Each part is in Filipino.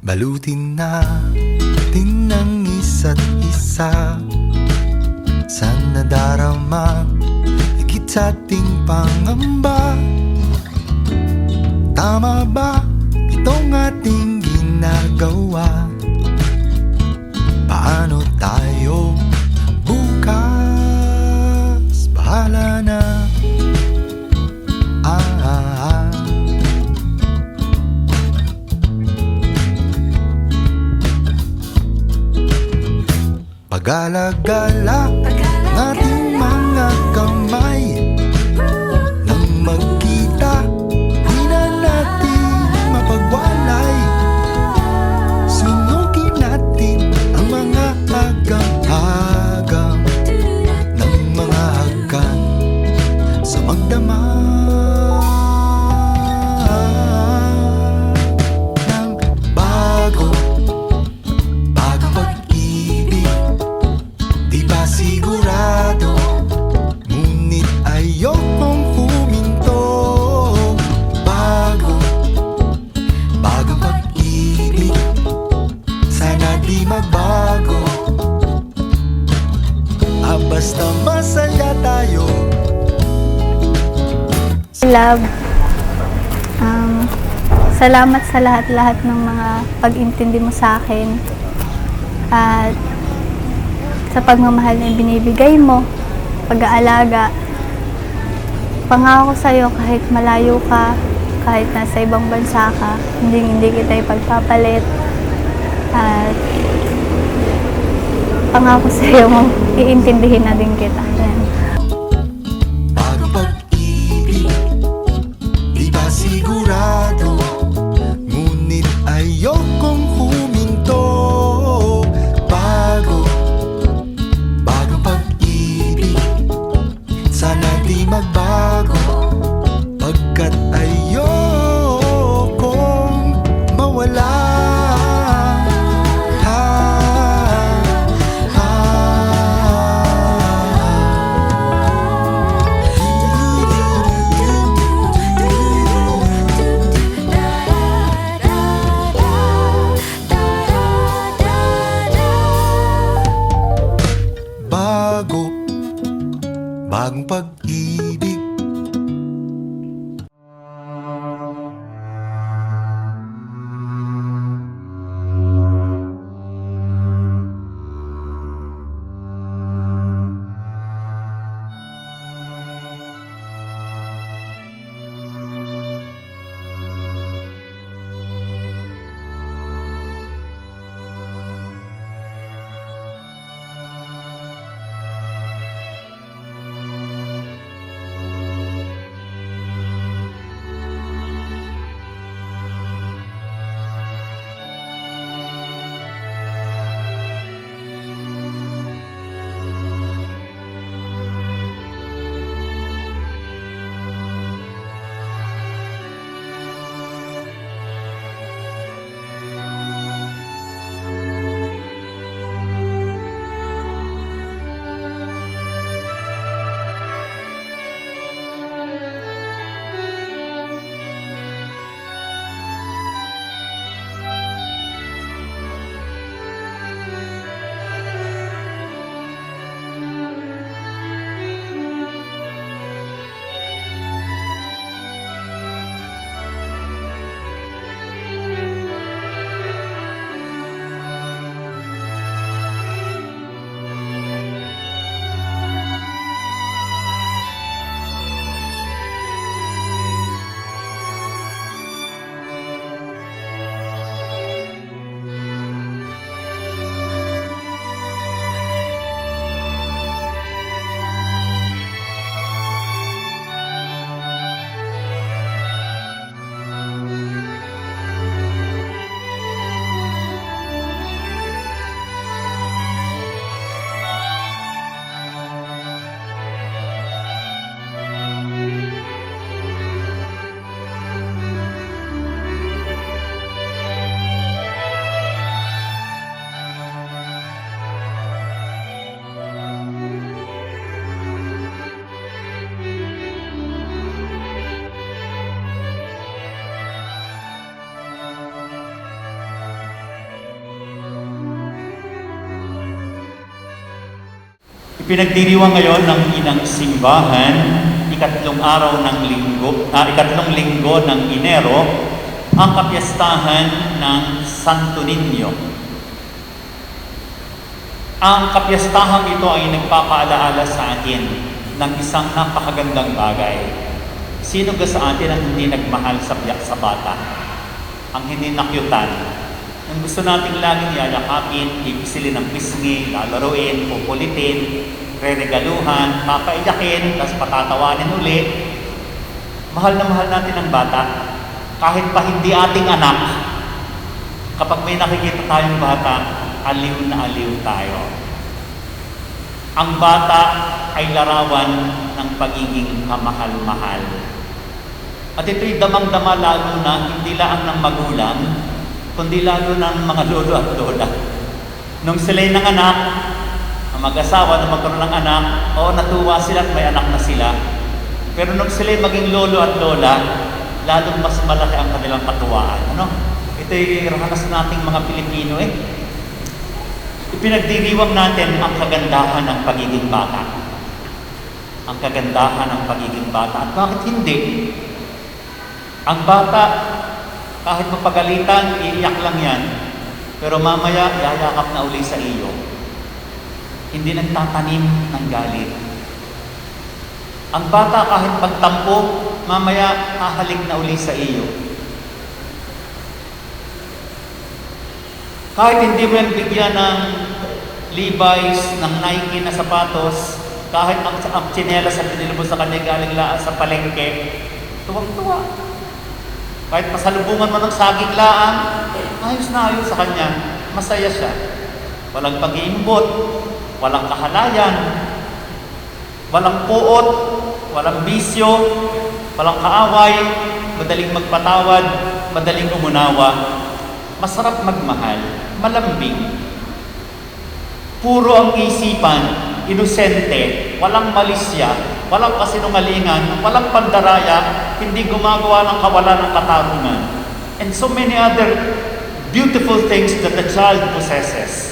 Balutin natin ng isa't isa sa nadarama, higit sa ating pangamba. Tama ba itong ating ginagawa? Paano tayo bukas? Bahala na. Pag-alagala ng ating mga kamay, nang magkita, di na natin mapagwalay. Sunugin natin ang mga agam-agam ng mga hagkan sa magdama ng bagong pag-ibig. Di ba sigurado, ngunit ayokong huminto. Bagong pag-ibig, sana di magbago. Basta masaya tayo. Love, salamat sa lahat-lahat ng mga pag-intindi mo sa akin at sa pagmamahal na binibigay mo, pag-aalaga. Pangako sa'yo kahit malayo ka, kahit nasa ibang bansa ka, hindi kita ipagpapalit. At pangako sa'yo, iintindihin na din kita. Yan. Bagong pag-ibig, di ba sigurado, ngunit ayokong huminto. Bagong pag-ibig, sana di magbago, pagkat ayokong mawala. Ipinagdiriwang ngayon ng inang simbahan, ikatlong linggo ng Enero, ang kapiyastahan ng Santo Niño. Ang kapiyastahan ito ay nagpapaalaala sa atin ng isang napakagandang bagay. Sino ba sa atin ang hindi nagmahal sa bata? Ang hindi nakyutan? Ang gusto nating laging yayakapin, ipisilin ng pisngi, lalaruin, pupulitin, reregaluhan, papaiyakin, tapos patatawanin uli. Mahal na mahal natin ang bata. Kahit pa hindi ating anak, kapag may nakikita tayong bata, aliw na aliw tayo. Ang bata ay larawan ng pagiging kamahal-mahal. At ito'y damang-dama lalo na hindi lang ng magulang, kundi lalo ng mga lolo at lola. Nung sila'y nanganak, ang mag-asawa na magkaroon ng anak, natuwa sila at may anak na sila. Pero nung sila'y maging lolo at lola, lalong mas malaki ang kanilang katuwaan. Ito'y ranas nating mga Pilipino Ipinagdiriwang natin ang kagandahan ng pagiging bata. Ang kagandahan ng pagiging bata. At bakit hindi? Ang bata, kahit mapagalitan, iiyak lang yan. Pero mamaya, yayakap na uli sa iyo. Hindi nagtatanim ng galit. Ang bata, kahit pagtampo, mamaya, hahalik na uli sa iyo. Kahit hindi mo yan bigyan ng Levi's, ng Nike na sapatos, kahit ang tsinelas sa pinilubos sa kanya galing laan sa palengke, tuwang-tuwa. Kahit pasalubungan mo ng saging laan, ayos na ayos sa kanya. Masaya siya. Walang pag-iimbot, walang kahalayan, walang puot, walang bisyo, walang kaaway, madaling magpatawad, madaling umunawa. Masarap magmahal, malambing. Puro ang isipan, inosente, walang malisya, walang kasinungalingan, walang pandaraya, hindi gumagawa ng kawalan ng katarungan. And so many other beautiful things that the child possesses.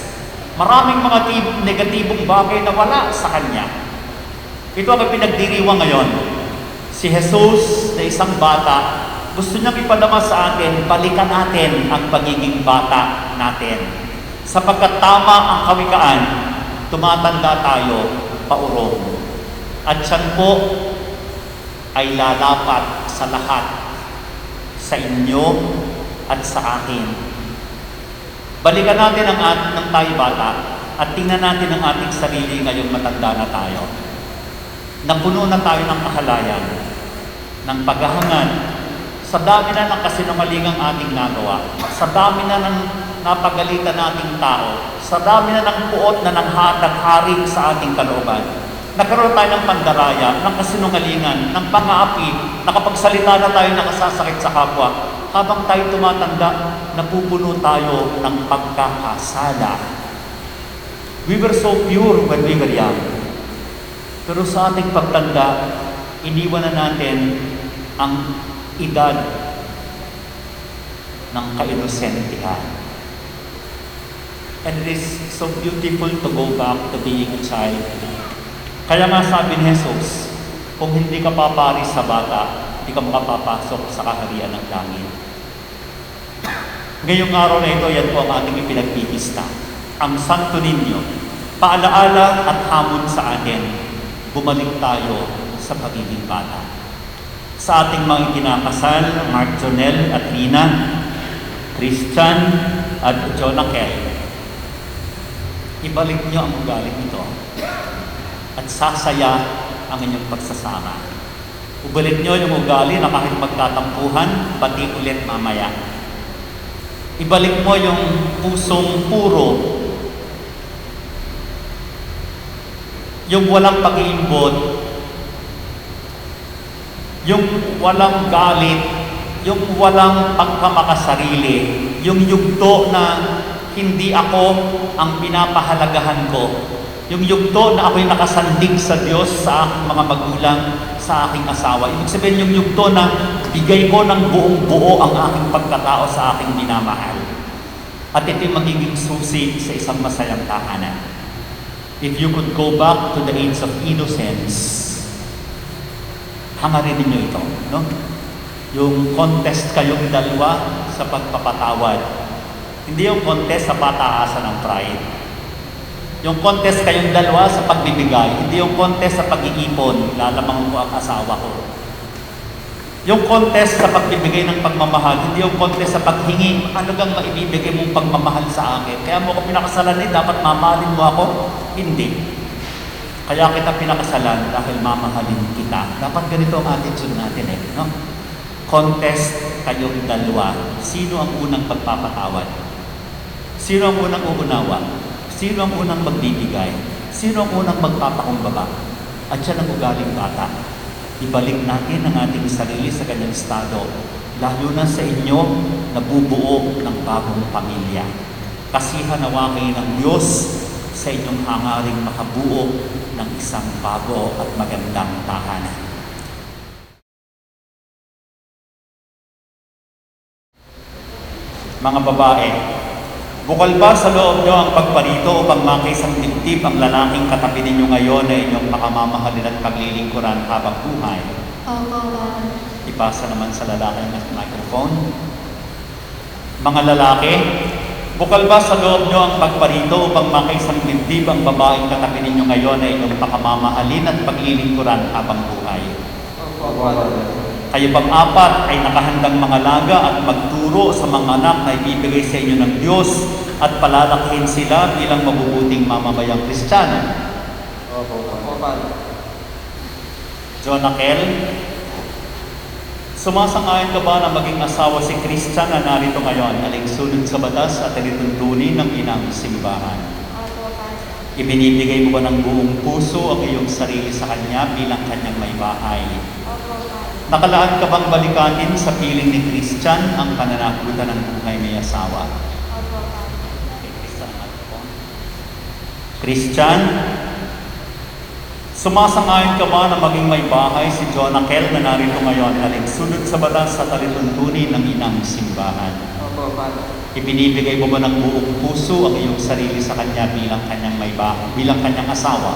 Maraming mga negatibong bagay na wala sa kanya. Ito ang pinagdiriwang ngayon. Si Jesus na isang bata, gusto niyang ipadama sa atin, balikan natin ang pagiging bata natin. Sapagkat tama ang kawikaan, tumatanda tayo paurong. At siyan po ay lalapat sa lahat, sa inyo at sa akin. Balikan natin ng tayo bata at tingnan natin ang ating sarili ngayong matanda na tayo. Napuno na tayo ng kahalayan, ng paghahangad, sa dami na ng kasinungalingang ating nagawa, sa dami na ng napagalitan nating tao, sa dami na ng puot na nagharing sa ating kalooban. Nagkaroon tayo ng pandaraya, ng kasinungalingan, ng pang-aapi, nakapagsalita na tayo nakasasakit sa kapwa. Habang tayo tumatanda, napupuno tayo ng pagkakasala. We were so pure when we were young. Pero sa ating pagtanda, iniwan na natin ang edad ng kainosentihan. And it is so beautiful to go back to being a child. Kaya nga sabi ni Jesus, kung hindi ka paparis sa bata, hindi ka makapapasok sa kaharian ng langit. Ngayong araw na ito, yan po ang ating ipinagpipista. Ang Santo Niño, paalaala at hamon sa atin, bumalik tayo sa pagiging bata. Sa ating mga kinakasal, Mark Jonel at Rina, Christian at Jonah Kel, ibalik niyo ang ugali nito at sasaya ang inyong pagsasama. Ubalik niyo yung ugali na kahit magtatampuhan, pati ulit mamaya. Ibalik mo yung pusong puro, yung walang pag-iimbot, yung walang galit, yung walang pagkamakasarili, yung yugto na hindi ako ang pinapahalagahan ko, yung yugto na ako'y nakasandig sa Diyos, sa aking mga magulang, sa aking asawa. Ibig sabihin yung yugto na bigay ko ng buong buo ang aking pagkatao sa aking minamahal. At ito'y magiging susi sa isang masayang tahanan. If you could go back to the age of innocence, hangarin ninyo ito, no? Yung contest kayong dalawa sa pagpapatawad. Hindi yung contest sa pataasan ng pride. Yung contest kayong dalawa sa pagbibigay, hindi yung contest sa pag-iipon, lalamang ko ang asawa ko. Yung contest sa pagbibigay ng pagmamahal, hindi yung contest sa paghingi, ano gang maibibigay mong pagmamahal sa akin? Kaya mo ako pinakasalan dapat mamahalin mo ako? Hindi. Kaya kita pinakasalan dahil mamahalin kita. Dapat ganito ang attitude natin no? Contest kayong dalawa. Sino ang unang pagpapatawad? Sino ang unang uunawa? Sino ang unang magbibigay? Sino ang unang magpapakumbaba? At siya ang ugaling bata. Ibalik natin ang ating sarili sa kanyang estado, lalo na sa inyo na bubuo ng bagong pamilya. Kasihan nawa kayo ng Diyos sa inyong hangaring makabuo ng isang bago at magandang tahanan. Mga babae, bukal ba sa loob nyo ang pagparito upang makaisang dibdib ang lalaking katabi ninyo ngayon na inyong pakamamahalin at paglilingkuran habang buhay? Opo. Ipasa naman sa lalaki ang microphone. Mga lalaki, bukal ba sa loob nyo ang pagparito upang makaisang dibdib ang babaeng katabi ninyo ngayon na inyong pakamamahalin at paglilingkuran habang buhay? Kayo bang apat ay nakahandang mga laga at magturo sa mga anak na ibibigay sa inyo ng Diyos at palalakihin sila bilang mabubuting mamamayang Kristiyano? Jonakel, sumasang-ayon ka ba na maging asawa si Christian na narito ngayon, alinsunod sa batas at alituntunin ng inang simbahan? Ibinibigay mo ba ng buong puso ang iyong sarili sa Kanya bilang Kanyang may bahay? Nakalaan ka bang balikanin sa piling ni Christian ang pananagutan ng buhay may asawa? Christian, sumasang-ayon ka ba na maging may bahay si Jonakel na narito ngayon, alinsunod sa batas at alituntunin ng inang simbahan? Ibinibigay mo ba ng buong puso ang iyong sarili sa Kanya bilang Kanyang may bahay, bilang Kanyang asawa?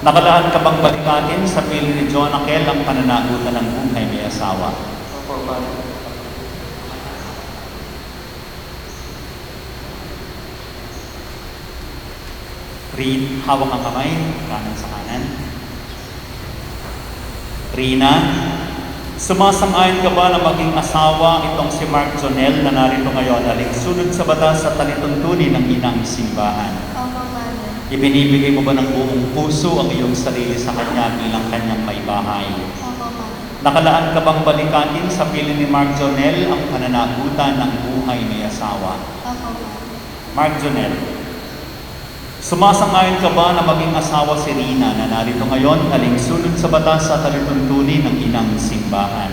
Nakalaan ka bang balikatin sa piling ni Jonakel ang pananagutan ng buhay may asawa? Read, hawak ang kamay, kanan sa kanan. Rina, sumasang-ayon ka ba na maging asawa itong si Mark Jonel na narito ngayon, alinsunod sa batas at alituntunin ng inang simbahan? Ibinibigay mo ba ng buong puso ang iyong sarili sa Kanya bilang Kanyang may bahay? Nakalaan ka bang balikatin sa piling ni Mark Jonel ang pananagutan ng buhay may asawa? Mark Jonel, sumasang-ayon ka ba na maging asawa si Rina na narito ngayon, alinsunod sa batas at alituntunin ng inang simbahan?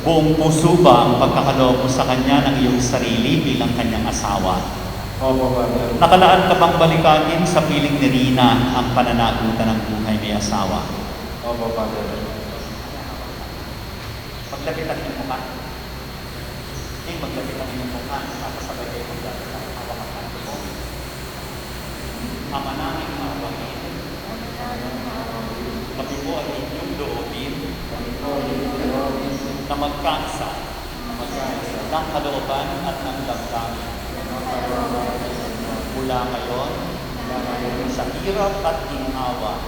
Buong puso ba ang pagkakaloob mo sa Kanya ng iyong sarili bilang Kanyang asawa? Nakalaan ka bang balikatin sa piling ni Rina ang pananagutan ng buhay may asawa? Paglapitan niyo mukha. Paglapitan niyo mukha, nakasabay kayo maglapitan ang hawakan ko. Ama namin mahawain. Kami po ay inyong loobin na magkaisa ng kalooban at ng damdamin. Mula ngayon, sa hirap at ginawa,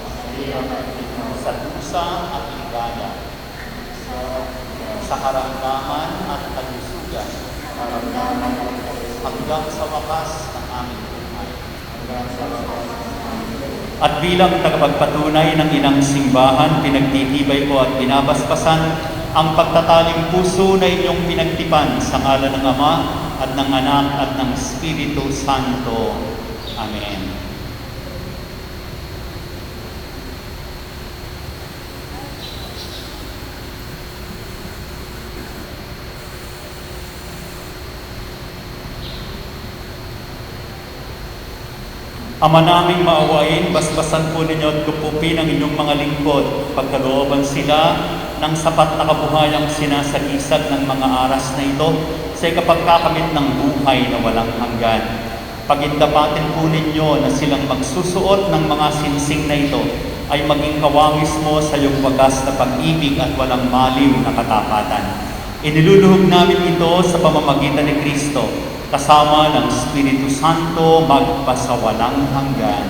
sa dusa at ligaya, sa karamdaman at kalusugan, hanggang sa wakas ng aming buhay. At bilang tagapagpatunay ng inang simbahan, pinagtitibay ko at binabasbasan ang pagtataling puso na inyong pinagtipan sa ngalan ng Ama at ng Anak at ng Espiritu Santo. Amen. Ama naming maawain, basbasan po ninyo at gupupin ang inyong mga lingkod, pagkalooban sila ng sapat na kabuhayang sinasagisag ng mga aras na ito sa ikapagkakamit ng buhay na walang hanggan. Pagindapatin po ninyo na silang magsusuot ng mga sinsing na ito ay maging kawangis mo sa iyong wagas na pag-ibig at walang maliw na katapatan. Iniluluhog namin ito sa pamamagitan ni Kristo, kasama ng Espiritu Santo magpasawalang hanggan.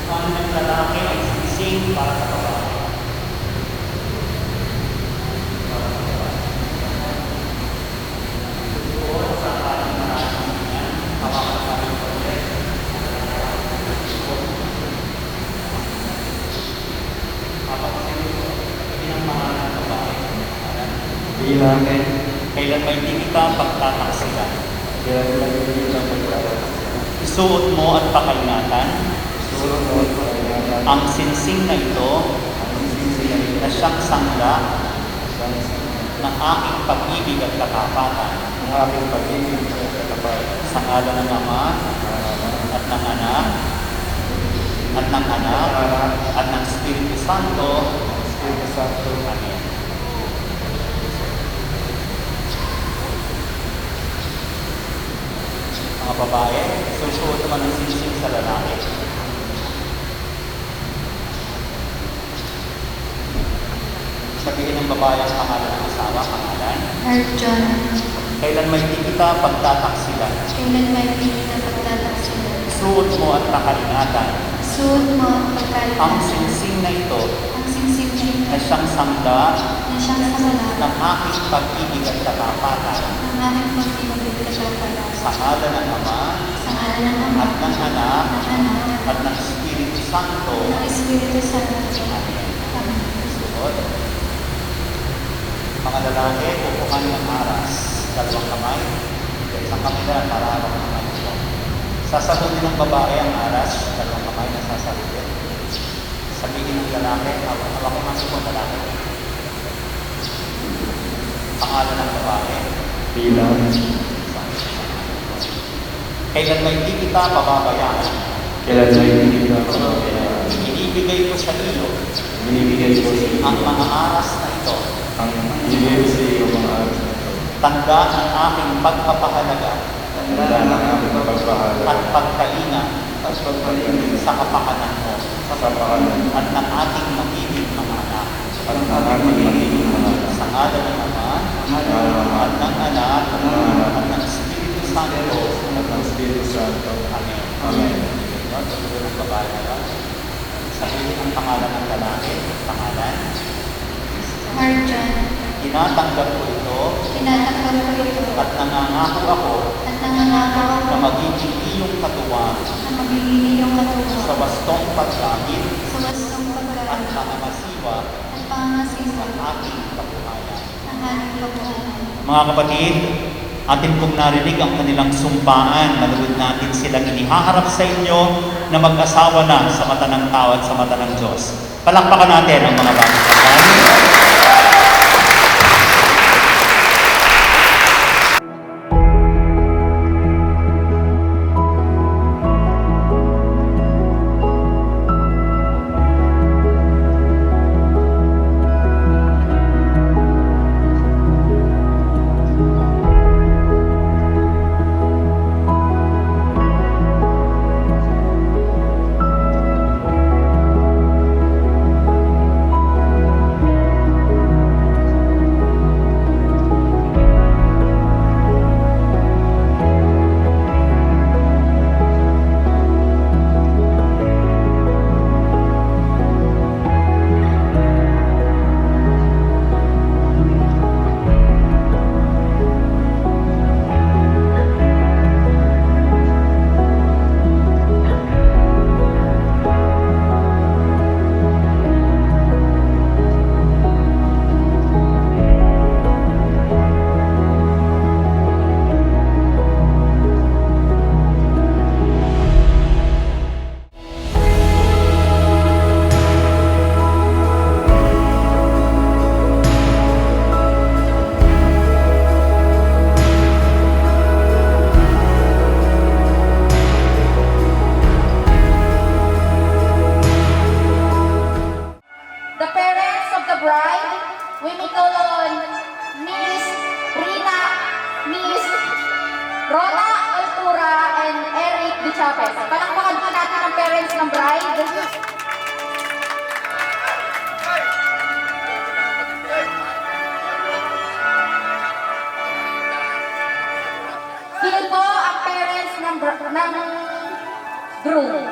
Ang ng lalaki ay sinising para sa babae. Kailan may di kita pagtataksilan. Isuot mo at pakaingatan ang sinsing na ito na siyang sangla ng aking pag-ibig at katapatan. Sa ngalan ng Ama at ng Anak at ng Espiritu Santo. Amen. Mga babae, susuot naman ng sinsing sa lalaki. Sabihin ng babae ang pangalan ng asawa, pangalan. Arjon, Kailan may di kita pagtataksilan. kailan may pinita pagtataksilan. Suot mo at pakaingatan Suot mo ang pagkalit ang sinsing na ito ang singsing na na siyang sangla na siyang samala ng aking pag-ibig at katapatan. ng aking pag-ibig kasapala. Sa ngalan ng Ama Sa ngalan ng Ama at ng Anak at Anak at ng Espiritu Santo. ng Espiritu Santo. Amen. Amen. Suot. Mga lalaki, pupukan ng aras. Dalawang kamay. Isang kamay na para ang kamay ito. Sasalutin ng babae ang aras. Dalawang kamay na sasalutin. Sabihin ng lalaki, hawak ko ng ipon lalaki. Pangalan ng babae. Kailan may di kita pababayaan. Ibibigay ko sa iyo ang mga aras na ito. Tanda ng aking pagpapahalaga at pagkalinga sa kapakanan mo at ng ating magiging mga anak. Sa ngalan ng Ama at ng Anak at ng Espiritu Santo. Amen. Pagkakas ng babae na lang. Sabihin ang pangalan ng lalaki. Pangalan. Arjon, Tinatanggap ko ito tinatanggap ko ito at nangangako ako at nangangako ako na magiging iyong katuwang na magiging iyong sa katuwa wastong paggamit sa wastong at pagkain pangangasiwa at pangangasiwa ng aking kabuhayan. ng ating kabuhayan. Mga kapatid, atin pong narinig ang kanilang sumpaan. Malugod natin silang inihaharap sa inyo na mag-asawa na sa mata ng tao at sa mata ng Diyos. Palakpakan natin ang mga bagong kasal. bride. Sino po ang parents ng groom?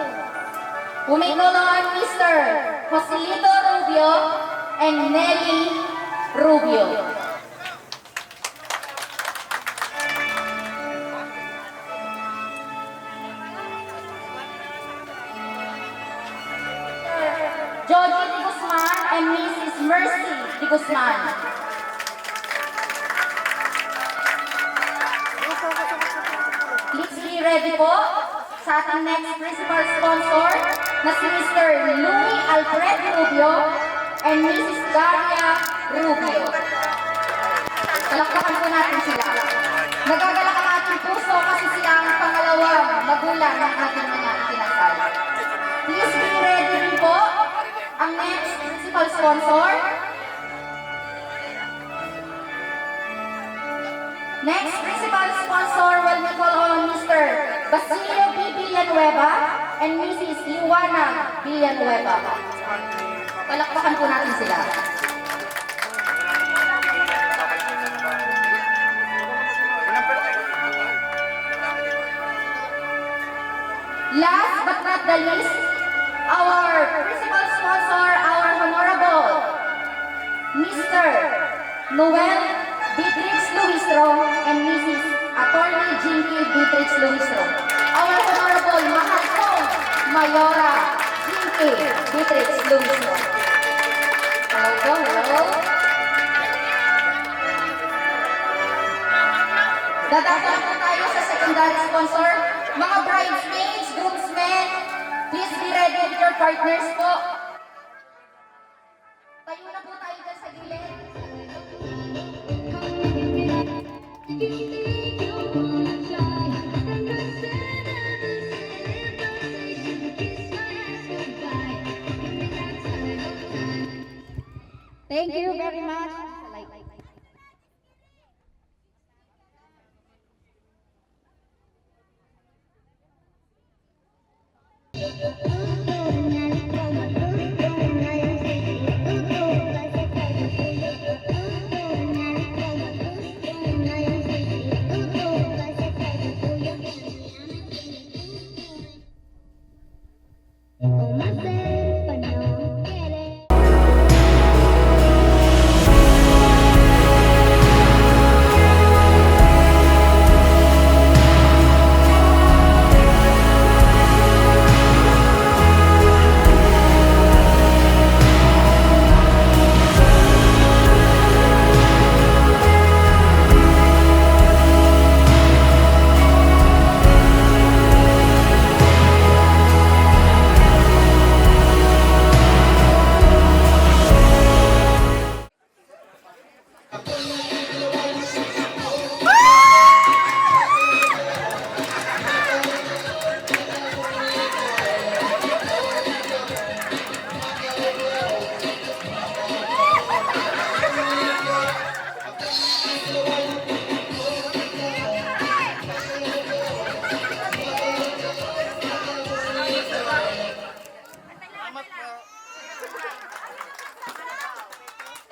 We may call on Mr. Joselito Rubio and Nelly Rubio. Joji de Guzman and Mrs. Mercy de Guzman. Please be ready po sa ating next principal sponsor na si Mr. Louis Alfred Rubio and Mrs. Daria Rubio. Palakpakan po natin sila. Nagagalak ang ating puso kasi sila ang pangalawang magulang ng ating mga itinasal. Please be ready rin po ang next principal sponsor. Next principal sponsor will be called on Mr. Basilio B. Villanueva and Mrs. Iwana Villanueva. Palakpakan po natin sila. Last but not the least, our principal sponsor, our Honorable Mr. Noel Beatrix Luistro and Mrs. Attorney Jinky Beatrix Luistro. Our Honorable Mahalcong Mayora Jinky Beatrix Luistro. Hello po, hello. Dadaan po tayo sa secondary sponsor. Mga bridesmaids, groomsmen, please be ready with your partners po. Tayo na po tayo dyan sa gilid. Thank you very much.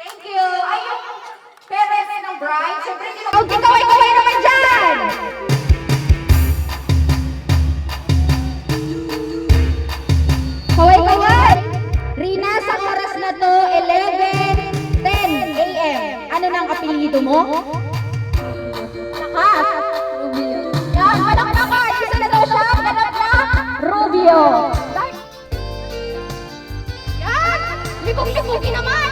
Thank you. Ay, yung parents ng bride, syempre hindi kaway-kaway naman dyan! Kaway-kaway! Rina, sa oras na to, 11:10 a.m. Ano nang apelyido mo? Lakas! Rubio. Yan, anak na ka! Isa na daw siya! Anak na! Rubio! Yan! Libog-libogi naman!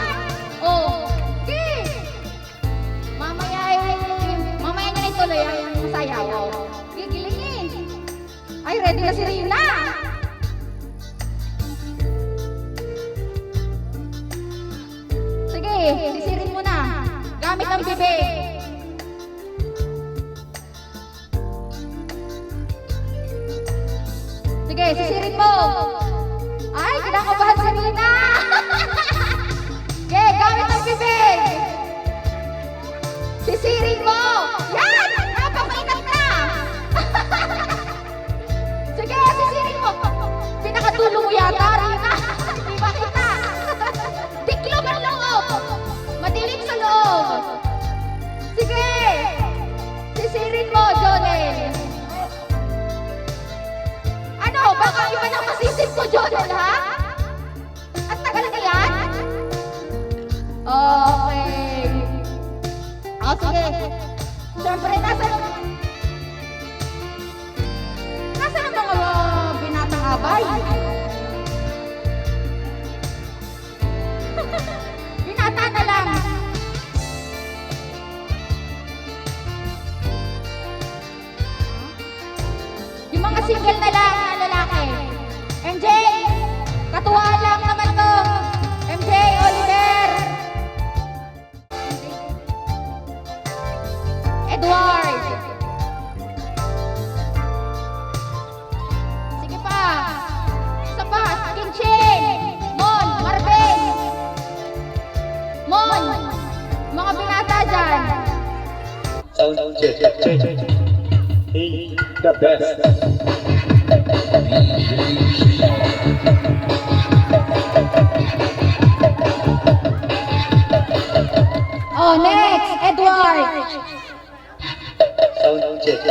Oh, okay! Mamaya niya na ituloy ang masayaw. Gigilingin! Ay, ready na si Rina! Sige, sisirin mo na. Gamit ang bibig. Sige, sisirin mo. Ay, kinakabahan si Rina. Sige, gamit ang bibig. Sisirin mo. Yan! Napakainat na. Sige, sisirin mo. Pinakatulong mo yan. O, sige. Siyempre, nasa ang mga binatang abay? Binata na lang. Yung mga single na lang na lalaki. MJ, katuwaan lang naman to. MJ, Oliver. Edward. Sige pa. Isa pa. Kinchin. Mon. Marvin. Mon. Mga binata dyan. Sound check. He the best. Oh, next. Edward. Sound check.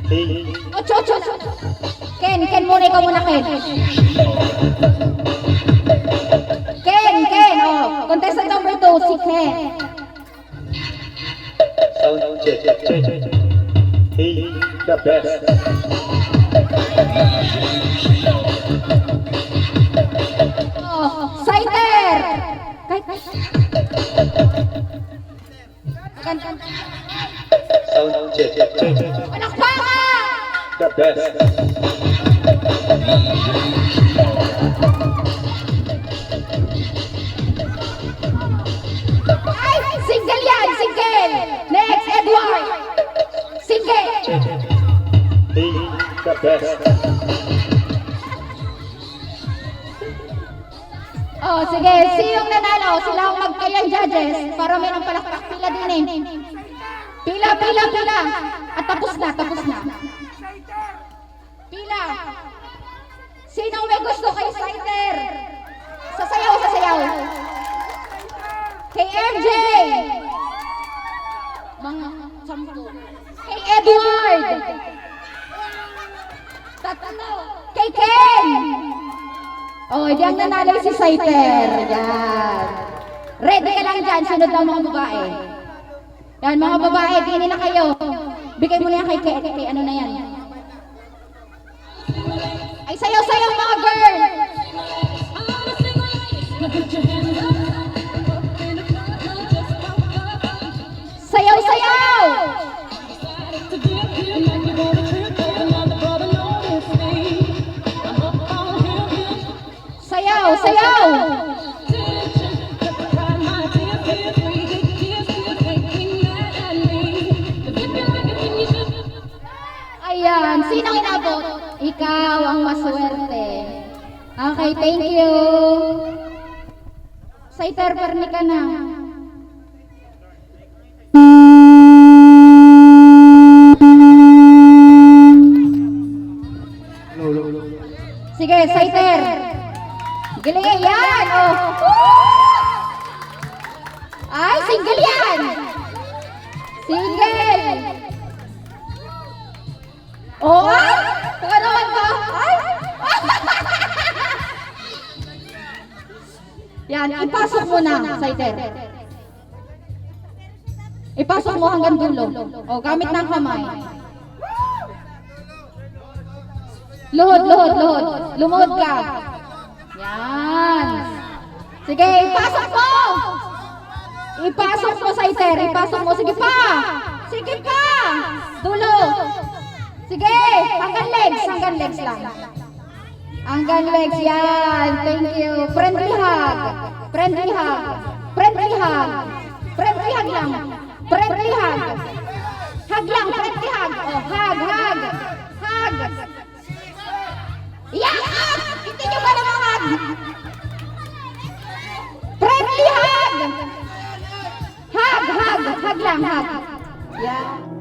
He Ocho. Ken muna, ikaw muna, Ken. Ken, oh. Contestant number 2, si Ken. sound check. He the best. Oh, Saiter. Sound check. Palakpakan! The best. Ay, single yan, single. Next, Edward. Single. He the best. Oh, sige, sinong nanalo? Sila ang magkayang judges para may nang palakpak. Pila din eh. Pila. At tapos na. Pila. Sinong may gusto kay Saiter? Sasayaw. Kay MJ. Mga 10. Kay Edward. 3. Kay Ken. Oh, di ang nanalo si Saiter. Yan. Ready ka lang dyan. Sunod lang mga babae. Yan, mga babae, pili na kayo. Bigay mo na yan kay ano na yan. Ay, sayaw mga girl. Sayaw. Sayaw. Ayan, sinong inabot? Ikaw ang maswerte. Okay, thank you. Saiter, perni ka na. Sige, Saiter. Galing yan. Oh. Ay, single yan. Single. Oh, ay! Baka naman ba? Ay! Yan, ipasok mo na, Saiter. Ipasok mo hanggang dulo. O, gamit ng kamay. Luhod. Lumuhod ka. Yan. Sige, ipasok mo! Ipasok mo, Saiter. Ipasok mo. Sige pa! Dulo. Sige, hanggang legs lang. Hanggang legs, yan. Thank you. Friendly hug lang. Friendly hug. Hug lang, friendly hug. Oh, hug. Yeah! Hindi nyo ba naman hug? Friendly hug. Hug lang. Yeah.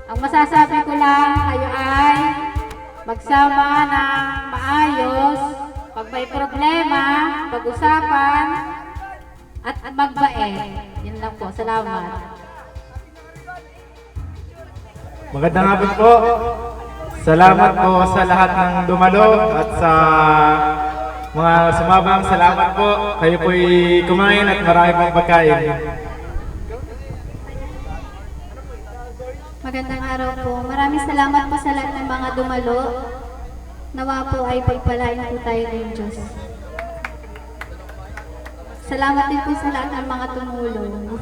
Ang masasabi ko lang, kayo ay magsama ng maayos, pag may problema, pag-usapan, at magbait. Yun lang po. Salamat. Magandang hapon po. Salamat po sa lahat ng dumalo at sa mga sumabang. Salamat po. Kayo po'y kumain at marami pong pagkain. Magandang araw po. Maraming salamat po sa lahat ng mga dumalo. Nawa po ay pagpalain po tayo ng Diyos. Salamat din po sa lahat ng mga tumulong.